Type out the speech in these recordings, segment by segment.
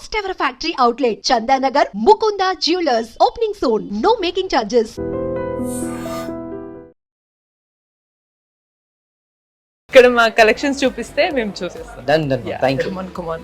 first ever factory outlet, Chandanagar, Mukunda Jewelers, opening soon. No making charges. ఇక్కడ మా collections చూపిస్తే మేము చూసేస్తాం. Done. Thank you. Come on.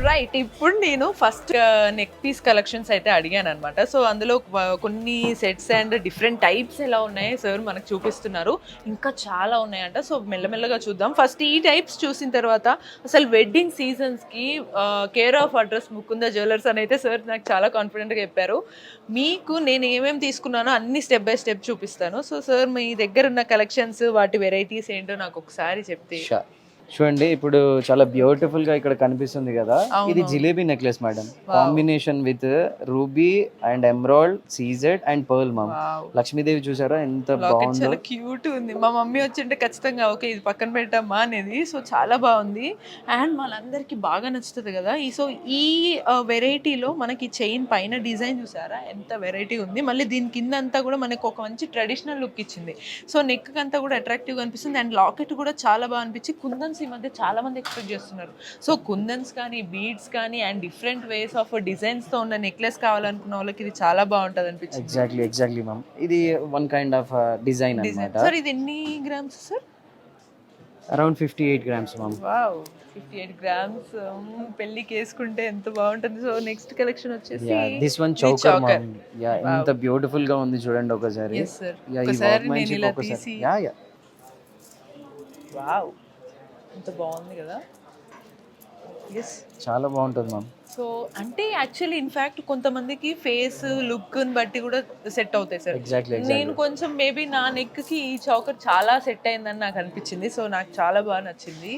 Right, ఇప్పుడు నేను first neck piece collections అయితే అడిగాను అనమాట. సో అందులో కొన్ని సెట్స్ అండ్ డిఫరెంట్ టైప్స్ ఎలా ఉన్నాయి సార్ మనకు చూపిస్తున్నారు. ఇంకా చాలా ఉన్నాయంట. సో మెల్లమెల్లగా చూద్దాం. ఫస్ట్ ఈ టైప్స్ చూసిన తర్వాత అసలు వెడ్డింగ్ సీజన్స్కి care of address Mukunda jewellers అని అయితే సార్ నాకు చాలా కాన్ఫిడెంట్గా చెప్పారు. మీకు నేను ఏమేమి తీసుకున్నానో అన్ని స్టెప్ బై స్టెప్ చూపిస్తాను. సో సార్ మీ దగ్గర ఉన్న కలెక్షన్స్ వాటి వెరైటీస్ ఏంటో నాకు ఒకసారి చెప్తే. చూడండి, ఇప్పుడు చాలా బ్యూటిఫుల్ గా ఇక్కడ కనిపిస్తుంది కదా, ఇది jalebi necklace madam. Combination with ruby and emerald, CZ and pearl. Ma'am Lakshmidevi చూసారా ఎంత బాగుంది, చాలా క్యూట్ ఉంది. మా మమ్మీ వచ్చింటే ఖచ్చితంగా ఓకే ఇది పక్కన పెట్టమ్మా అనేది. సో చాలా బాగుంది అండ్ మనందరికి బాగా నచ్చుతుంది కదా. సో ఈ వెరైటీలో మనకి చైన్ పైన డిజైన్ చూసారా ఎంత వెరైటీ ఉంది. మళ్ళీ దీని కింద అంతా కూడా మనకు ఒక మంచి ట్రెడిషనల్ లుక్ ఇచ్చింది. సో నెక్ అంతా కూడా అట్రాక్టివ్ గా అనిపిస్తుంది అండ్ లాకెట్ కూడా చాలా బాగా అనిపించి కుందన్స్ ఈ మధ్య చాలా మంది ఎక్స్పెక్ట్ చేస్తున్నారు. సో కుందన్స్ కానీ బీడ్స్ కానీ and different ways of designs తో ఉన్న నెక్లెస్ కావాలనుకున్న వాళ్ళకి ఇది చాలా బాగుంటది అనిపించింది. Exactly ma'am. ఇది వన్ కైండ్ ఆఫ్ డిజైన్ అన్నమాట. సార్ ఇది ఎన్ని grams sir? Around 58 grams ma'am. Wow, 58 grams. పెళ్ళికి వేసుకుంటే ఎంత బాగుంటుంది. సో నెక్స్ట్ కలెక్షన్ వచ్చేసి this one choker ma'am. Yeah, ఎంత బ్యూటిఫుల్ గా ఉంది చూడండి ఒకసారి. yes sir, ఒకసారి నేను ఇలా తీసి. యా వావ్, ఎంత బాగుంది కదా. ఎస్, చాలా బాగుంటుంది మ్యామ్. సో అంటే యాక్చువల్లీ ఇన్ఫ్యాక్ట్ కొంతమందికి ఫేస్ లుక్ బట్టి కూడా సెట్ అవుతాయి సార్. ఎగ్జాక్ట్లీ. నేను కొంచెం మేబీ నా నెక్ కి ఈ చౌకర్ చాలా సెట్ అయిందని నాకు అనిపించింది. సో నాకు చాలా బాగా నచ్చింది.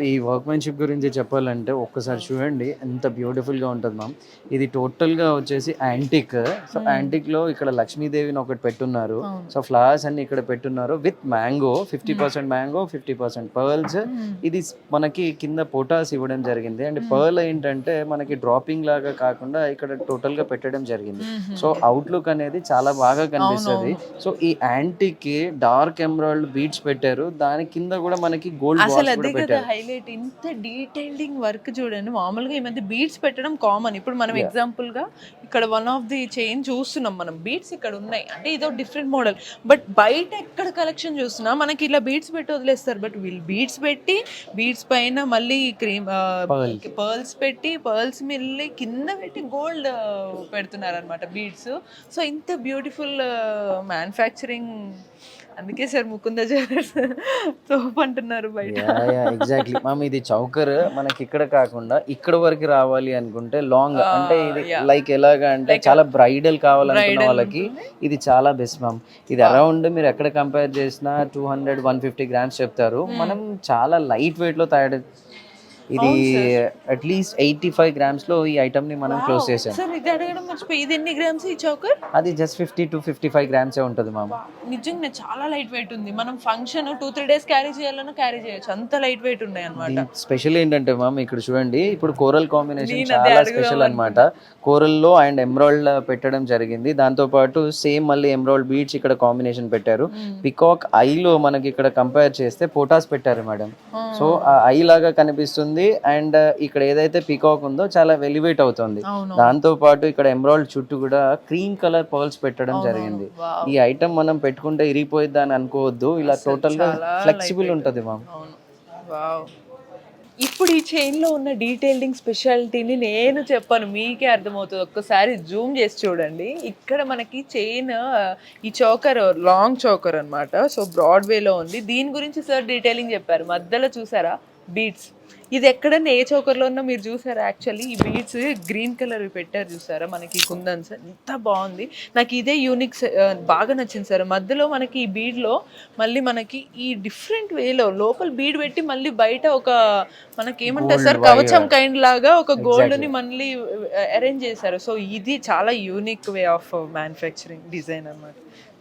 ఈ వర్క్మెన్షిప్ గురించి చెప్పాలంటే ఒక్కసారి చూడండి ఎంత బ్యూటిఫుల్ గా ఉంటుంది మ్యామ్. ఇది టోటల్ గా వచ్చేసి యాంటిక్. సో యాంటిక్ లో ఇక్కడ లక్ష్మీదేవిని ఒకటి పెట్టున్నారు. సో ఫ్లవర్స్ అన్ని ఇక్కడ పెట్టున్నారు విత్ మ్యాంగో, 50% మ్యాంగో, 50% పర్ల్స్. ఇది మనకి కింద పోటాస్ ఇవ్వడం జరిగింది. అండ్ పర్ల్ ఏంటంటే మనకి డ్రాపింగ్ లాగా కాకుండా ఇక్కడ టోటల్ గా పెట్టడం జరిగింది. సో అవుట్లుక్ అనేది చాలా బాగా కనిపిస్తుంది. సో ఈ యాంటిక్ కి డార్క్ ఎమరాల్డ్ బీడ్స్ పెట్టారు, దాని కింద కూడా మనకి గోల్డ్ పెట్టారు. హైలైట్ ఇంత డీటెయిలింగ్ వర్క్ చూడండి. మామూలుగా ఈ మధ్య బీడ్స్ పెట్టడం కామన్. ఇప్పుడు మనం ఎగ్జాంపుల్ గా ఇక్కడ వన్ ఆఫ్ ది చైన్ చూస్తున్నాం మనం, బీడ్స్ ఇక్కడ ఉన్నాయి అంటే ఇదో డిఫరెంట్ మోడల్. బట్ బయట ఎక్కడ కలెక్షన్ చూస్తున్నా మనకి ఇలా బీడ్స్ పెట్టి వదిలేస్తారు. బట్ వీళ్ళు బీడ్స్ పెట్టి బీడ్స్ పైన మళ్ళీ క్రీమ్ పర్ల్స్ పెట్టి పర్ల్స్ మిల్లి కింద పెట్టి గోల్డ్ పెడుతున్నారు అనమాట బీడ్స్. సో ఇంత బ్యూటిఫుల్ మ్యానుఫ్యాక్చరింగ్. అందుకే సార్ ముకుంద జ్యువెలర్స్ తోపు అంటున్నారు బయట. Exactly ma'am. ఇది చౌకర్ మనకి ఇక్కడ కాకుండా ఇక్కడ వరకు రావాలి అనుకుంటే లాంగ్, అంటే ఇది లైక్ ఎలాగా అంటే చాలా బ్రైడల్ కావాలనుకున్న వాళ్ళకి ఇది చాలా బెస్ట్ మ్యామ్. ఇది అరౌండ్ మీరు ఎక్కడ కంపేర్ చేసినా 200-150 grams చెప్తారు. మనం చాలా లైట్ వెయిట్ లో తయారు. ఇది అట్లీస్ట్ 85 grams లో ఈ ఐటమ్ ని మనం క్లోజ్ చేసాం. సార్ ఇది అడగడం మర్చిపోయి, ఇది ఎన్ని గ్రామ్స్ ఈ చౌకర్? అది జస్ట్ 50-55 grams ఉంటుంది మ్యామ్. నిజంగా చాలా లైట్ వెయిట్ ఉంది. మనం ఫంక్షన్ 2-3 days క్యారీ చేయాలన్నా క్యారీ చేయొచ్చు, అంత లైట్ వెయిట్ ఉన్నాయి అన్నమాట. స్పెషల్ ఏంటంటే మ్యామ్ ఇక్కడ చూడండి, ఇప్పుడు కోరల్ కాంబినేషన్ చాలా స్పెషల్ అన్నమాట. కోరల్ లో అండ్ ఎమరాల్డ్ పెట్టడం జరిగింది. దాంతో పాటు సేమ్ మళ్ళీ ఎమరాల్డ్ బీడ్స్ ఇక్కడ కాంబినేషన్ పెట్టారు. పికాక్ ఐ లో మనకి ఇక్కడ కంపేర్ చేస్తే పోటాస్ పెట్టారు మేడం. సో ఆ ఐ లాగా కనిపిస్తుంది. అండ్ ఇక్కడ ఏదైతే పికాక్ ఉందో చాలా ఎలివేట్ అవుతుంది. దాంతో పాటు ఇక్కడ ఎమరాల్డ్ చుట్టూ కూడా క్రీమ్ కలర్ పర్ల్స్ పెట్టడం జరిగింది. ఈ ఐటమ్ మనం పెట్టుకుంటే ఇరిగిపోయిద్దా అని అనుకోవద్దు, ఇలా టోటల్ గా ఫ్లెక్సిబుల్ ఉంటుంది మ్యామ్. ఇప్పుడు ఈ చైన్ లో ఉన్న డీటెయిలింగ్ స్పెషాలిటీని నేను చెప్పాను, మీకే అర్థమవుతుంది. ఒక్కసారి జూమ్ చేసి చూడండి. ఇక్కడ మనకి చైన్ ఈ చోకర్ లాంగ్ చోకర్ అన్నమాట. సో బ్రాడ్ వేలో ఉంది. దీని గురించి సార్ డీటెయిలింగ్ చెప్పారు. మధ్యలో చూసారా బీడ్స్, ఇది ఎక్కడన్నా ఏ చౌకర్లో ఉన్నా మీరు చూసారా? యాక్చువల్లీ ఈ బీడ్స్ గ్రీన్ కలర్ పెట్టారు చూసారా మనకి కుందన్స్, ఎంత బాగుంది. నాకు ఇదే యూనిక్ బాగా నచ్చింది సార్. మధ్యలో మనకి ఈ బీడ్లో మళ్ళీ మనకి ఈ డిఫరెంట్ వేలో లోపల బీడ్ పెట్టి మళ్ళీ బయట ఒక మనకి ఏమంటారు సార్ కవచం కైండ్ లాగా ఒక గోల్డ్ని మళ్ళీ అరేంజ్ చేశారు. సో ఇది చాలా unique way of manufacturing design అన్నమాట.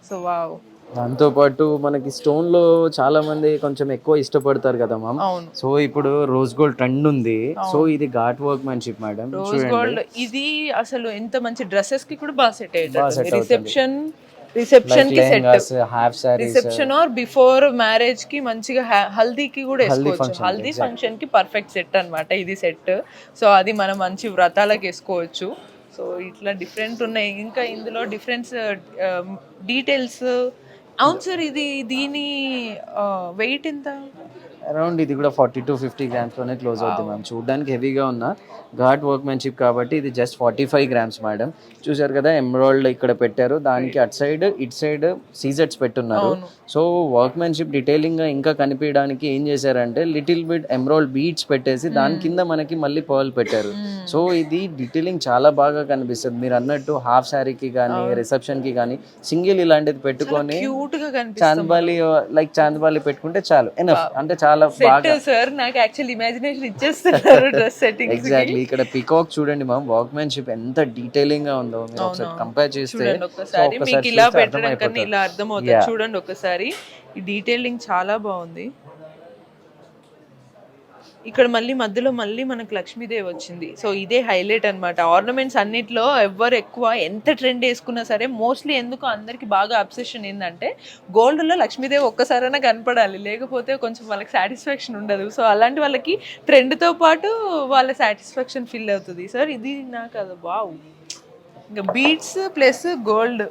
సో వావ్, దాంతో పాటు మనకి స్టోన్ లో చాలా మంది కొంచెం ఎక్కువ ఇష్టపడతారు కదా మ్యామ్. అవును, సో ఇప్పుడు రోజ్ గోల్డ్ ట్రెండ్ ఉంది. సో ఇది ghat work మ్యాన్షిప్ madam. Rose gold ఇది అసలు ఎంత మంచి డ్రెస్సెస్ కి కూడా బాగా సెట్ బాగా అయ్యేటట్టు. set అవుతుంది. రిసెప్షన్ కి set, half saris, reception are before marriage కి మంచిగా హల్దీకి కూడా వేసుకోవచ్చు. హల్దీ ఫంక్షన్ కి పర్ఫెక్ట్ సెట్ అన్నమాట ఇది సెట్. సో అది మనం మంచి వ్రతాలకు వేసుకోవచ్చు. సో ఇట్లా డిఫరెంట్ ఉన్నాయి. ఇంకా ఇందులో డిఫరెన్స్ డీటెయిల్స్. అవును సార్, ఇది దీని వెయిట్ ఎంత? అరౌండ్ ఇది కూడా 40 to 50 grams లోనే క్లోజ్ అవుతుంది మ్యామ్. చూడడానికి హెవీగా ఉన్న ఘాట్ వర్క్ మ్యాన్షిప్ కాబట్టి ఇది జస్ట్ 45 grams మేడం. చూసారు కదా ఎమరాల్డ్ ఇక్కడ పెట్టారు, దానికి అటు సైడ్ ఇటు సైడ్ సీజెట్స్ పెట్టున్నారు. సో వర్క్ మ్యాన్షిప్ డీటెయిలింగ్ గా ఇంకా కనిపించడానికి ఏం చేశారంటే లిటిల్ బిట్ ఎమరాల్డ్ బీడ్స్ పెట్టేసి దాని కింద మనకి మళ్ళీ పర్ల్ పెట్టారు. సో ఇది డీటెయిలింగ్ చాలా బాగా కనిపిస్తుంది. మీరు అన్నట్టు హాఫ్ శారీకి కానీ రిసెప్షన్ కి కానీ సింగిల్ ఇలాంటిది పెట్టుకొని క్యూట్ గా కనిపిస్తుంది. చాందబాలి లైక్ చాందబాలి పెట్టుకుంటే చాలు, ఎనఫ్. అంటే చాలా బాగా సార్ నాకు యాక్చువల్లీ ఇమాజినేషన్ ఇచ్చేస్తున్నారు డ్రెస్ సెట్టింగ్. ఎగ్జాక్ట్లీ ఇక్కడ పికాక్ చూడండి మ్యామ్, వర్క్ మ్యాన్షిప్ ఎంత డీటెయిలింగ్ గా ఉందో మీరు ఒకసారి కంపేర్ చేస్తే చూడండి ఒకసారి. మీకు ఇలా పెట్టడం కన్నా ఇలా అర్థమవుతుంది. చూడండి ఒకసారి, ఈ డీటెయిలింగ్ చాలా బాగుంది. ఇక్కడ మధ్యలో మనకు లక్ష్మీదేవి వచ్చింది. సో ఇదే హైలైట్ అన్నమాట. ఆర్నమెంట్స్ అన్నిట్లో ఎవరు ఎక్కువ ఎంత ట్రెండ్ వేసుకున్నా సరే మోస్ట్లీ ఎందుకు అందరికి బాగా అబ్సెషన్ ఏంటంటే గోల్డ్లో లక్ష్మీదేవి ఒక్కసారైనా కనపడాలి, లేకపోతే కొంచెం వాళ్ళకి సాటిస్ఫాక్షన్ ఉండదు. సో అలాంటి వాళ్ళకి ట్రెండ్తో పాటు వాళ్ళ సాటిస్ఫాక్షన్ ఫీల్ అవుతుంది. సార్ ఇది నాకు అది వావ్. ఇంకా బీట్స్ ప్లస్ గోల్డ్,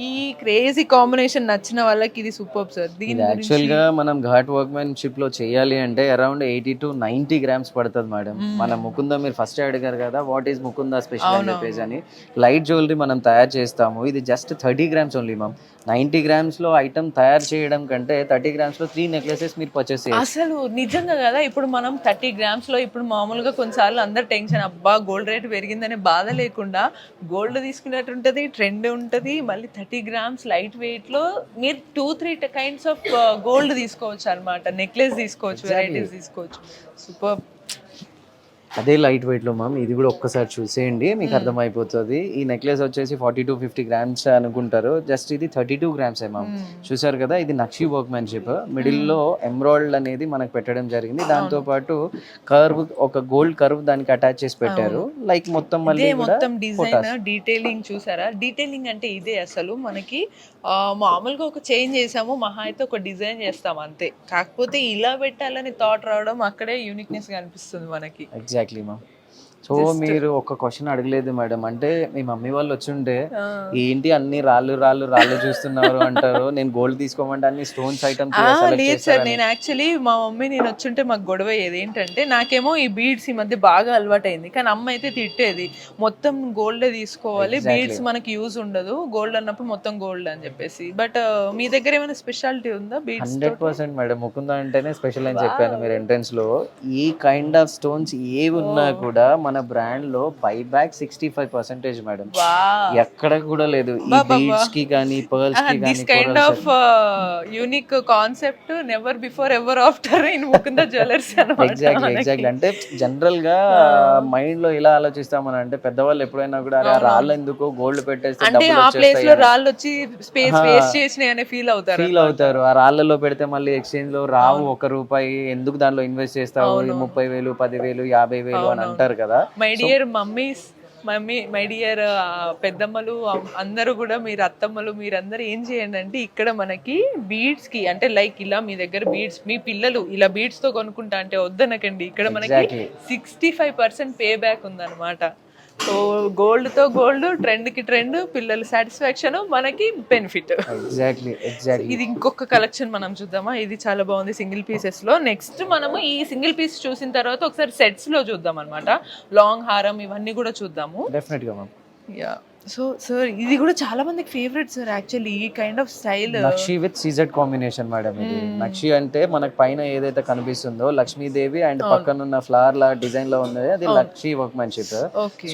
ఈ క్రేజీ కాంబినేషన్ నచ్చిన వాళ్ళకి ఇది సూపర్ సార్. దీని యాక్చువల్ గా మనం ఘాట్ వర్క్ మ్యాన్షిప్ లో చేయాలి అంటే అరౌండ్ 80 to 90 grams పడుతుంది మేడం. మన ముకుంద మీరు ఫస్ట్ అడిగారు కదా వాట్ ఈస్ ముకుంద స్పెషల్ అని చెప్పేసి అని. లైట్ జ్యువెలరీ మనం తయారు చేస్తాము, ఇది just 30 grams only ma'am. 90 grams లో ఐటమ్ తయారు చేయడం కంటే 30 grams లో 3 necklaces మీరు పర్చేస్ చేయొచ్చు. అసలు నిజంగా కదా, ఇప్పుడు మనం 30 grams లో ఇప్పుడు మామూలుగా కొన్నిసార్లు అందరు టెన్షన్, అబ్బా గోల్డ్ రేట్ పెరిగిందనే బాధ లేకుండా గోల్డ్ తీసుకున్నట్టు ఉంటుంది, ట్రెండ్ ఉంటుంది. మళ్ళీ 30 grams లైట్ వెయిట్ లో మీరు 2-3 kinds ఆఫ్ గోల్డ్ తీసుకోవచ్చు అనమాట. నెక్లెస్ తీసుకోవచ్చు, వెరైటీస్ తీసుకోవచ్చు. సూపర్. అదే లైట్ వెయిట్ లో మ్యామ్ ఇది కూడా ఒక్కసారి చూసేయండి మీకు అర్థమైపోతుంది. ఈ నెక్లెస్ వచ్చేసి 40 to 50 grams అనుకుంటారు, జస్ట్ ఇది 32 grams మ్యామ్. చూసారు కదా, ఇది నక్షి వర్క్ మ్యాన్షిప్. మిడిల్ లో ఎమరాల్డ్ అనేది మనకు పెట్టడం జరిగింది. దాంతో పాటు కర్వ్, ఒక గోల్డ్ కర్వ్ దానికి అటాచ్ చేసి పెట్టారు. లైక్ మొత్తం మళ్ళీ మొత్తం డిజైన్ డీటెయిలింగ్ చూసారా? డీటెయిలింగ్ అంటే ఇదే అసలు. మనకి మామూలుగా ఒక చేంజ్ చేసాము, మహా అయితే ఒక డిజైన్ చేస్తాం అంతే. కాకపోతే ఇలా పెట్టాలని థాట్ రావడం అక్కడే యూనిక్నెస్ గా అనిపిస్తుంది మనకి. Exactly ma'am. సో మీరు ఒక క్వశ్చన్ అడగలేదు మేడం, అంటే మీ మమ్మీ వాళ్ళు వచ్చుంటే ఏంటి అన్ని రాళ్ళు రాళ్ళు రాళ్ళు చూస్తున్నారు అంటారు, నేను గోల్డ్ తీసుకోమంటే అన్ని స్టోన్స్ ఐటమ్స్. లేదు సార్, నేను యాక్చువల్లీ మా మమ్మీ నేను వచ్చుంటే మాకు గొడవ అయ్యేది ఏంటంటే, నాకేమో ఈ బీడ్స్ ఈ మధ్య బాగా అలవాటైంది, కానీ అమ్మ అయితే తిట్టేది మొత్తం గోల్డ్ తీసుకోవాలి, బీడ్స్ మనకి యూజ్ ఉండదు, గోల్డ్ అన్నప్పుడు మొత్తం గోల్డ్ అని చెప్పేసి. బట్ మీ దగ్గర ఏమైనా స్పెషాలిటీ ఉందా బీడ్స్? 100% మేడం. ముకుంద అంటేనే స్పెషల్ అని చెప్పాను మీరు ఎంట్రన్స్ లో. ఈ కైండ్ ఆఫ్ స్టోన్స్ ఏవి ఉన్నా కూడా మన బ్రాండ్ లో బైబ్యాక్ 65% మేడం. ఎక్కడ కూడా లేదు. ఈ బీడ్స్ కి గానీ పర్ల్స్ కి గానీ this kind of unique concept never before ever after in Mukunda jewellers అన్నమాట. ఎగ్జాక్ట్లీ. అంటే జనరల్ గా మైండ్ లో ఇలా ఆలోచిస్తామని అంటే పెద్దవాళ్ళు ఎప్పుడైనా కూడా రాళ్ళు ఎందుకు గోల్డ్ పెట్టేస్తే అంటే ఆ ప్లేస్ లో రాళ్ళు వచ్చి స్పేస్ వేస్ట్ చేసినాయి అనే ఫీల్ అవుతారు. ఆ రాళ్ళలో పెడితే మళ్ళీ ఎక్స్చేంజ్ లో రావు ₹1, ఎందుకు దాంట్లో ఇన్వెస్ట్ చేస్తావు, 30,000 10,000 50,000 అని అంటారు కదా. My dear mummies, my dear పెద్దమ్మలు అందరూ కూడా, మీరు అత్తమ్మలు మీరందరూ ఏం చేయండి అంటే, ఇక్కడ మనకి బీడ్స్ కి అంటే లైక్ ఇలా మీ దగ్గర బీడ్స్ మీ పిల్లలు ఇలా బీడ్స్ తో కొనుక్కుంటా అంటే వద్దనకండి. ఇక్కడ మనకి 65% పే బ్యాక్ ఉందన్నమాట. సో గోల్డ్ తో గోల్డ్, ట్రెండ్ కి ట్రెండ్, పిల్లల సాటిస్ఫాక్షన్, మనకి బెనిఫిట్. ఎగ్జాక్ట్లీ. ఇది ఇంకొక కలెక్షన్ మనం చూద్దామా? ఇది చాలా బాగుంది సింగిల్ పీసెస్ లో. నెక్స్ట్ మనము ఈ సింగిల్ పీస్ చూసిన తర్వాత ఒకసారి సెట్స్ లో చూద్దాం అన్నమాట. లాంగ్ హారం ఇవన్నీ కూడా చూద్దాము. డెఫినెట్ గా మ్యామ్. యా. సో సార్ ఇది కూడా చాలా మందికి ఫేవరెట్ సార్ యాక్చువల్లీ, ఈ kind of style. Nakshi with CZ combination madam ఇది. నక్షి అంటే మనకు పైన ఏదైతే కనిపిస్తుందో లక్ష్మీదేవి అండ్ పక్కన ఉన్న ఫ్లవర్ లా డిజైన్ లో ఉన్నది అది నక్షి వర్క్ మ్యాన్షిప్.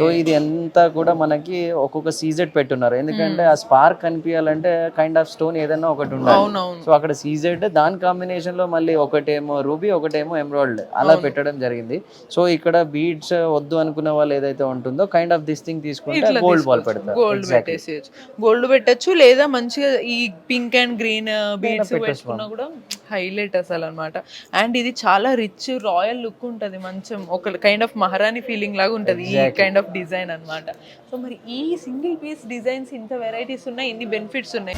సో ఇది అంతా కూడా మనకి ఒక్కొక్క సీజెడ్ పెట్టున్నారు, ఎందుకంటే ఆ స్పార్క్ కనిపించాలంటే కైండ్ ఆఫ్ స్టోన్ ఏదైనా ఒకటి ఉండాలి. సో అక్కడ సీజెడ్, దాని కాంబినేషన్ లో మళ్ళీ ఒకటేమో రూబీ ఒకటేమో ఎమరాల్డ్ అలా పెట్టడం జరిగింది. సో ఇక్కడ బీడ్స్ వద్దు అనుకున్న వాళ్ళు ఏదైతే ఉంటుందో కైండ్ ఆఫ్ దిస్ థింగ్ తీసుకుంటే గోల్డ్ బాల్ పెడతారు. పెడతా గోల్డ్ పెట్టేసేయచ్చు, గోల్డ్ పెట్టచ్చు, లేదా మంచిగా ఈ పింక్ అండ్ గ్రీన్ బీడ్స్ పెట్టుకున్నా కూడా హైలైట్ అసలు అనమాట. అండ్ ఇది చాలా రిచ్ రాయల్ లుక్ ఉంటుంది, మంచం ఒక కైండ్ ఆఫ్ మహారాణి ఫీలింగ్ లాగా ఉంటుంది ఈ కైండ్ ఆఫ్ డిజైన్ అనమాట. సో మరి ఈ సింగిల్ పీస్ డిజైన్స్ ఇంత వెరైటీస్ ఉన్నాయి, ఇన్ని బెనిఫిట్స్ ఉన్నాయి.